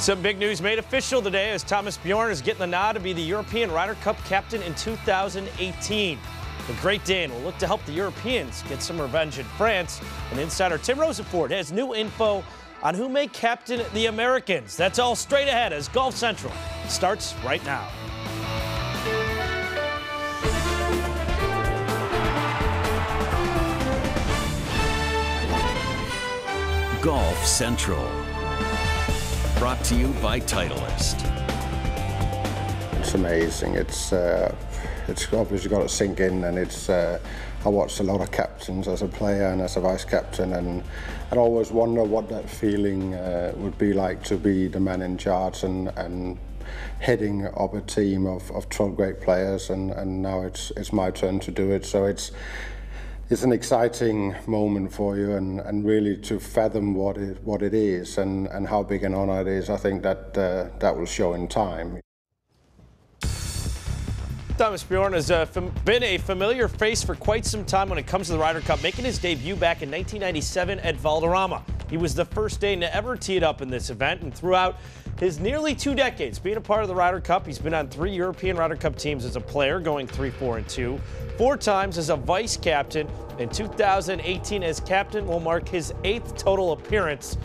Some big news made official today as Thomas Bjorn is getting the nod to be the European Ryder Cup captain in 2018. The Great Dane will look to help the Europeans get some revenge in France. And insider Tim Rosefort has new info on who may captain the Americans. That's all straight ahead as Golf Central starts right now. Golf Central. Brought to you by Titleist. It's amazing. It's obviously got to sink in, and I watched a lot of captains as a player and as a vice captain, and I'd always wonder what that feeling would be like to be the man in charge and heading up a team of 12 great players, and now it's my turn to do it. So it's an exciting moment for you, and really to fathom what it is and how big an honor it is. I think that will show in time. Thomas Bjorn has been a familiar face for quite some time when it comes to the Ryder Cup, making his debut back in 1997 at Valderrama. He was the first Dane to ever tee it up in this event, and throughout his nearly 2 decades being a part of the Ryder Cup, he's been on 3 European Ryder Cup teams as a player, going 3-4-2, 4 times as a vice captain. In 2018 as captain will mark his 8th total appearance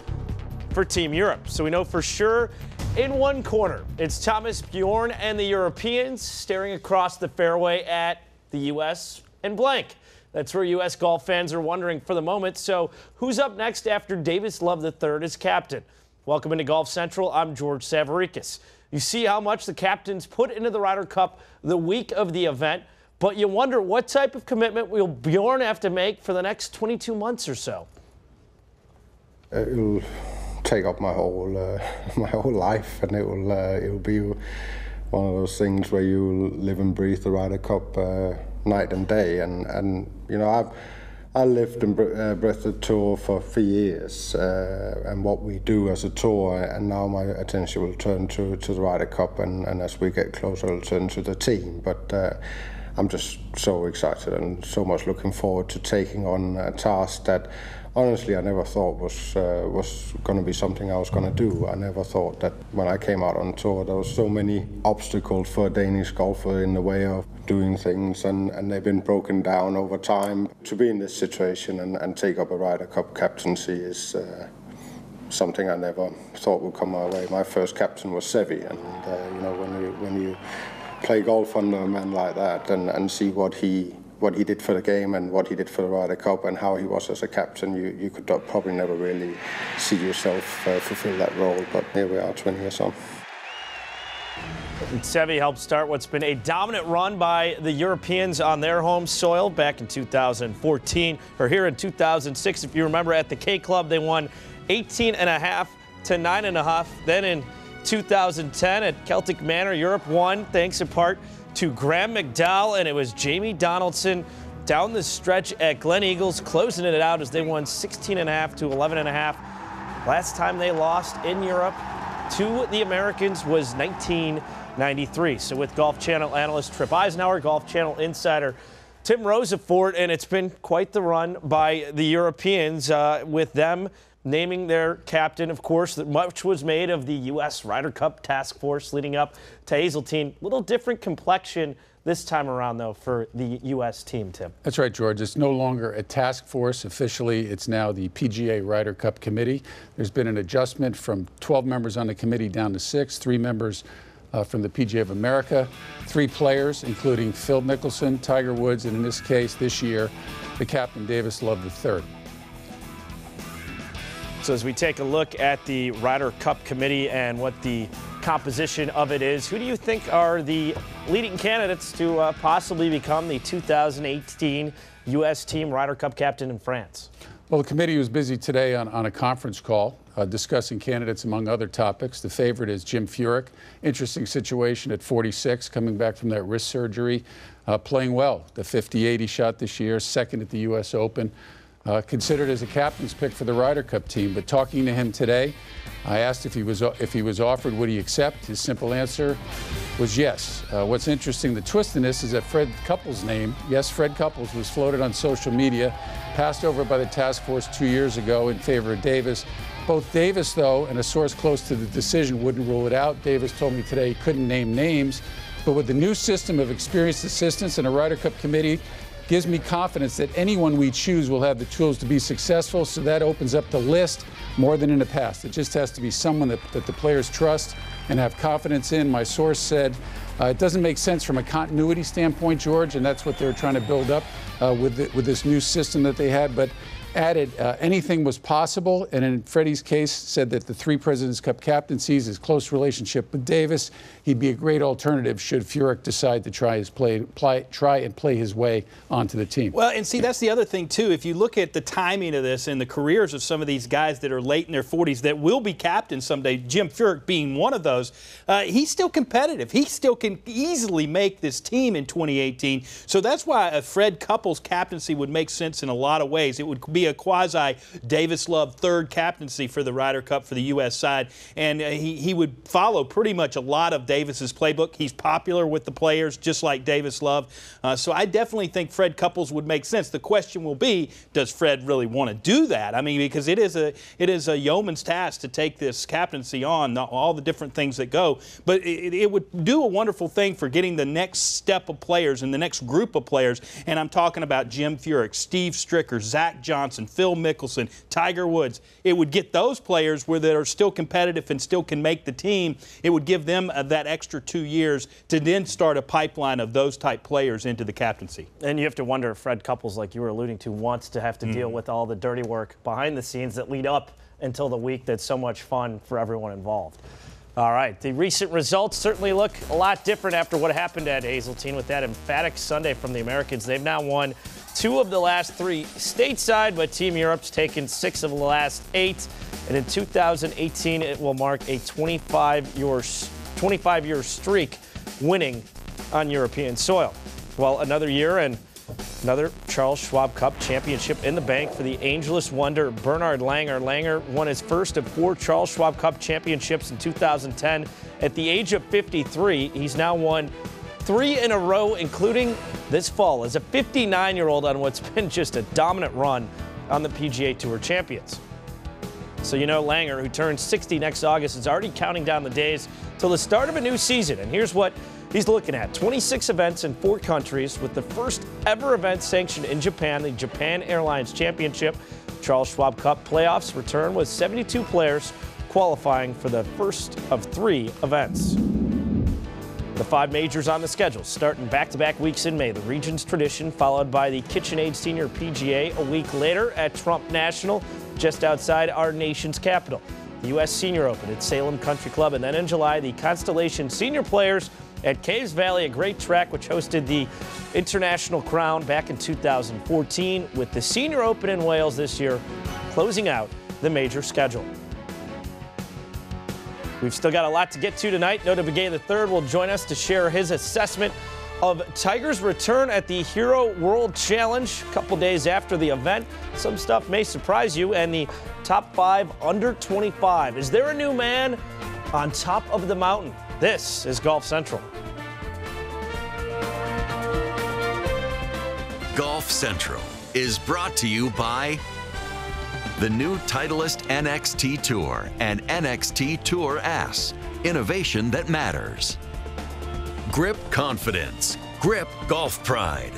for Team Europe. So we know for sure in one corner, it's Thomas Bjorn and the Europeans staring across the fairway at the U.S. and blank. That's where U.S. golf fans are wondering for the moment. So who's up next after Davis Love III is captain? Welcome into Golf Central. I'm George Savarickas. You see how much the captains put into the Ryder Cup the week of the event, but you wonder what type of commitment will Bjorn have to make for the next 22 months or so? It'll take up my whole life, and it will be one of those things where you live and breathe the Ryder Cup night and day. And you know, I lived and breathed the tour for years, and what we do as a tour, and now my attention will turn to the Ryder Cup, and as we get closer, it'll turn to the team. But I'm just so excited and so much looking forward to taking on a task that honestly I never thought was going to be something I was going to do. I never thought that when I came out on tour there was so many obstacles for a Danish golfer in the way of doing things, and they've been broken down over time. To be in this situation and take up a Ryder Cup captaincy is something I never thought would come my way. My first captain was Seve, and you know, when you play golf under a man like that and see what he did for the game and what he did for the Ryder Cup and how he was as a captain, you could probably never really see yourself fulfill that role. But here we are 20 years on. Seve helped start what's been a dominant run by the Europeans on their home soil back in 2014, or here in 2006. If you remember, at the K Club, they won 18.5 to 9.5. Then in 2010 at Celtic Manor, Europe won thanks in part to Graham McDowell, and it was Jamie Donaldson down the stretch at Glen Eagles, closing it out as they won 16.5 to 11.5. Last time they lost in Europe to the Americans was 1993. So with Golf Channel analyst Trip Eisenhower, Golf Channel insider Tim Rosefort, and it's been quite the run by the Europeans with them naming their captain. Of course, that much was made of the U.S. Ryder Cup task force leading up to Hazeltine. Little different complexion this time around, though, for the U.S. team, Tim. That's right, George. It's no longer a task force. Officially, it's now the PGA Ryder Cup Committee. There's been an adjustment from 12 members on the committee down to 6, 3 members from the PGA of America, 3 players, including Phil Mickelson, Tiger Woods, and in this case, this year, the captain, Davis Love III. So as we take a look at the Ryder Cup Committee and what the composition of it is, who do you think are the leading candidates to possibly become the 2018 U.S. team Ryder Cup captain in France? Well, the committee was busy today on a conference call discussing candidates among other topics. The favorite is Jim Furyk. Interesting situation at 46, coming back from that wrist surgery, playing well. The 58 he shot this year, second at the U.S. Open. Considered as a captain's pick for the Ryder Cup team. But talking to him today, I asked if he was offered, would he accept? His simple answer was yes. What's interesting, the twist in this is that Fred Couples' name, yes, Fred Couples, was floated on social media, passed over by the task force 2 years ago in favor of Davis. Both Davis, though, and a source close to the decision wouldn't rule it out. Davis told me today he couldn't name names, but with the new system of experienced assistants and a Ryder Cup committee, gives me confidence that anyone we choose will have the tools to be successful, so that opens up the list more than in the past. It just has to be someone that the players trust and have confidence in. My source said it doesn't make sense from a continuity standpoint, George, and that's what they're trying to build up with this new system that they had, but added anything was possible, and in Freddie's case said that the 3 Presidents Cup captaincies, his close relationship with Davis, he'd be a great alternative should Furyk decide to try and play his way onto the team. Well, and see, that's the other thing too. If you look at the timing of this and the careers of some of these guys that are late in their 40s that will be captains someday, Jim Furyk being one of those, he's still competitive. He still can easily make this team in 2018. So that's why a Fred Couples captaincy would make sense in a lot of ways. It would be a quasi-Davis-Love third captaincy for the Ryder Cup for the U.S. side, and he would follow pretty much a lot of Davis's playbook. He's popular with the players, just like Davis-Love. So I definitely think Fred Couples would make sense. The question will be, does Fred really want to do that? I mean, because it is a yeoman's task to take this captaincy on, all the different things that go. But it would do a wonderful thing for getting the next step of players and the next group of players. And I'm talking about Jim Furyk, Steve Stricker, Zach Johnson, Phil Mickelson, Tiger Woods. It would get those players where they are still competitive and still can make the team. It would give them that extra 2 years to then start a pipeline of those type players into the captaincy. And you have to wonder if Fred Couples, like you were alluding to, wants to have to deal with all the dirty work behind the scenes that lead up until the week that's so much fun for everyone involved. All right, the recent results certainly look a lot different after what happened at Hazeltine with that emphatic Sunday from the Americans. They've now won 2 of the last 3 stateside, but Team Europe's taken 6 of the last 8. And in 2018, it will mark a 25-year streak winning on European soil. Well, another year and another Charles Schwab Cup championship in the bank for the ageless wonder Bernhard Langer. Langer won his first of 4 Charles Schwab Cup championships in 2010. At the age of 53, he's now won 3 in a row, including this fall as a 59-year-old on what's been just a dominant run on the PGA Tour Champions. So you know Langer, who turns 60 next August, is already counting down the days till the start of a new season. And here's what he's looking at: 26 events in 4 countries, with the first ever event sanctioned in Japan, the Japan Airlines Championship. Charles Schwab Cup playoffs return with 72 players qualifying for the first of 3 events. The 5 majors on the schedule, starting back-to-back weeks in May. The region's tradition, followed by the KitchenAid Senior PGA a week later at Trump National, just outside our nation's capital. The U.S. Senior Open at Salem Country Club, and then in July, the Constellation Senior Players at Caves Valley, a great track which hosted the International Crown back in 2014, with the Senior Open in Wales this year closing out the major schedule. We've still got a lot to get to tonight. Nota Begay III will join us to share his assessment of Tiger's return at the Hero World Challenge a couple days after the event. Some stuff may surprise you, and the top 5 under 25. Is there a new man on top of the mountain? This is Golf Central. Golf Central is brought to you by the new Titleist NXT Tour and NXT Tour S. Innovation that matters. Grip Confidence. Grip Golf Pride.